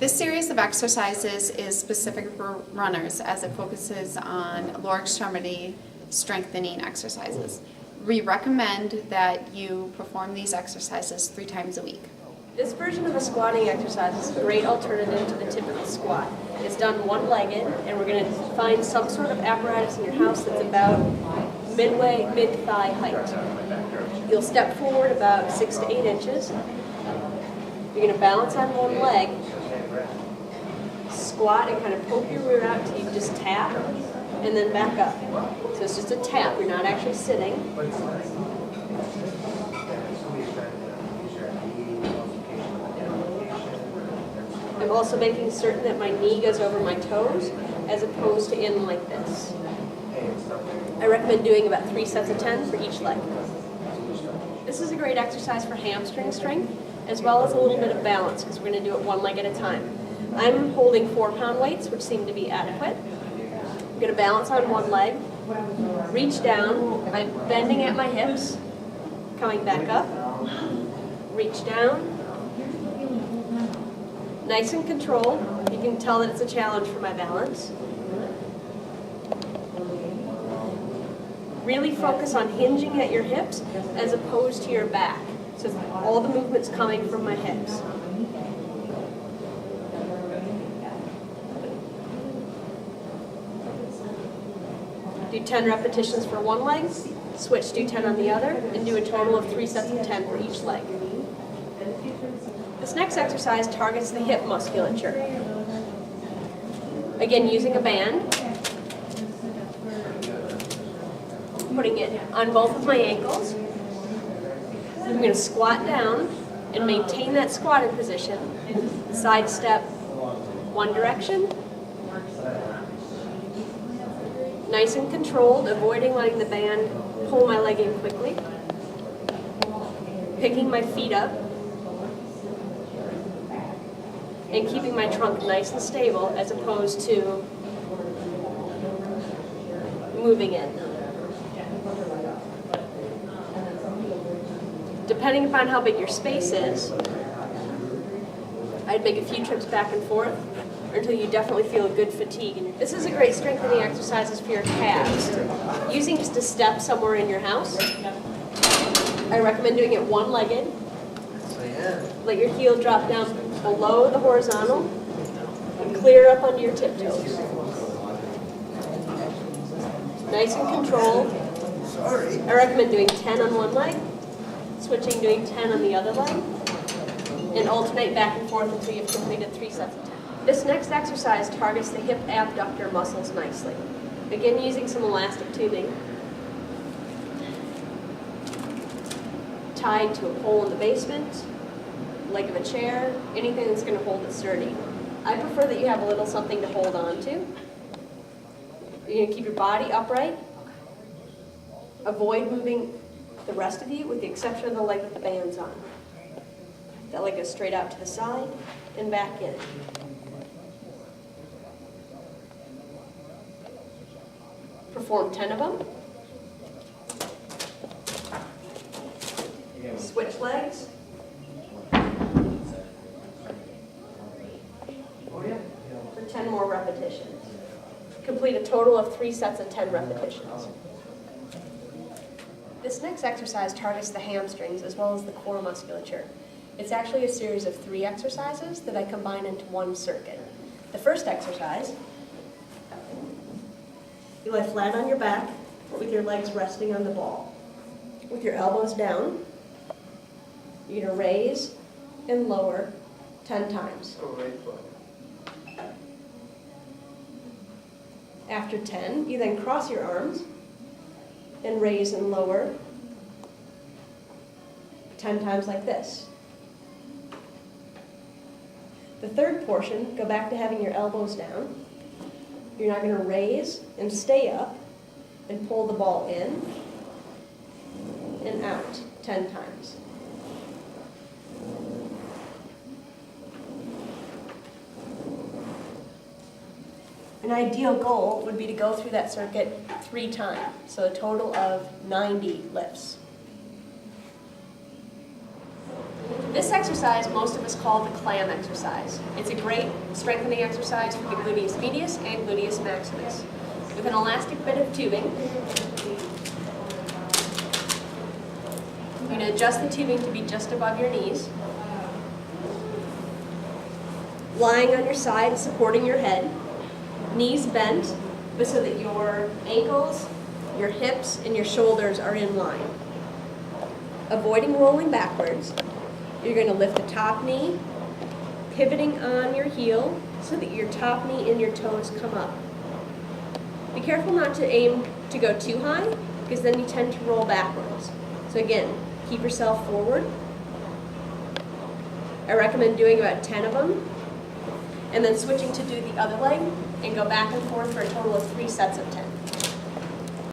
This series of exercises is specific for runners as it focuses on lower extremity strengthening exercises. We recommend that you perform these exercises 3 times a week. This version of a squatting exercise is a great alternative to the typical squat. It's done one-legged, and we're going to find some sort of apparatus in your house that's about mid-thigh height. You'll step forward about 6 to 8 inches. You're going to balance on one leg, squat and kind of poke your rear out till you just tap, and then back up. So it's just a tap, you're not actually sitting. I'm also making certain that my knee goes over my toes as opposed to in like this. I recommend doing about 3 sets of 10 for each leg. This is a great exercise for hamstring strength as well as a little bit of balance because we're going to do it one leg at a time. I'm holding 4-pound weights, which seem to be adequate. I'm going to balance on one leg, reach down, I'm bending at my hips, coming back up, reach down, nice and controlled. You can tell that it's a challenge for my balance. Really focus on hinging at your hips as opposed to your back. So all the movement's coming from my hips. Do 10 repetitions for one leg, switch, do 10 on the other, and do a total of 3 sets of 10 for each leg. This next exercise targets the hip musculature. Again, using a band, putting it on both of my ankles. I'm going to squat down and maintain that squatted position, side step one direction, nice and controlled, avoiding letting the band pull my leg in quickly, picking my feet up, and keeping my trunk nice and stable as opposed to moving it. Depending upon how big your space is, I'd make a few trips back and forth until you definitely feel a good fatigue. This is a great strengthening exercise for your calves. Using just a step somewhere in your house, I recommend doing it one-legged. Let your heel drop down below the horizontal and clear up onto your tiptoes. Nice and controlled. I recommend doing 10 on one leg, switching, doing 10 on the other leg, and alternate back and forth until you've completed 3 sets of 10. This next exercise targets the hip abductor muscles nicely. Again, using some elastic tubing tied to a pole in the basement, leg of a chair, anything that's going to hold it sturdy. I prefer that you have a little something to hold on to. You're going to keep your body upright. Avoid moving the rest of you with the exception of the leg with the bands on. That leg goes straight out to the side and back in. Perform 10 of them. Switch legs. For 10 more repetitions. Complete a total of 3 sets of 10 repetitions. This next exercise targets the hamstrings as well as the core musculature. It's actually a series of 3 exercises that I combine into one circuit. The first exercise, you lie flat on your back with your legs resting on the ball. With your elbows down, you're going to raise and lower 10 times. After 10, you then cross your arms and raise and lower 10 times like this. The third portion, go back to having your elbows down. You're now going to raise and stay up and pull the ball in and out 10 times. An ideal goal would be to go through that circuit 3 times, so a total of 90 lifts. This exercise, most of us call the clam exercise. It's a great strengthening exercise for the gluteus medius and gluteus maximus. With an elastic bit of tubing, you're going to adjust the tubing to be just above your knees. Lying on your side, supporting your head, knees bent, but so that your ankles, your hips, and your shoulders are in line. Avoiding rolling backwards, you're going to lift the top knee, pivoting on your heel so that your top knee and your toes come up. Be careful not to aim to go too high, because then you tend to roll backwards. So again, keep yourself forward. I recommend doing about 10 of them, and then switching to do the other leg and go back and forth for a total of 3 sets of 10.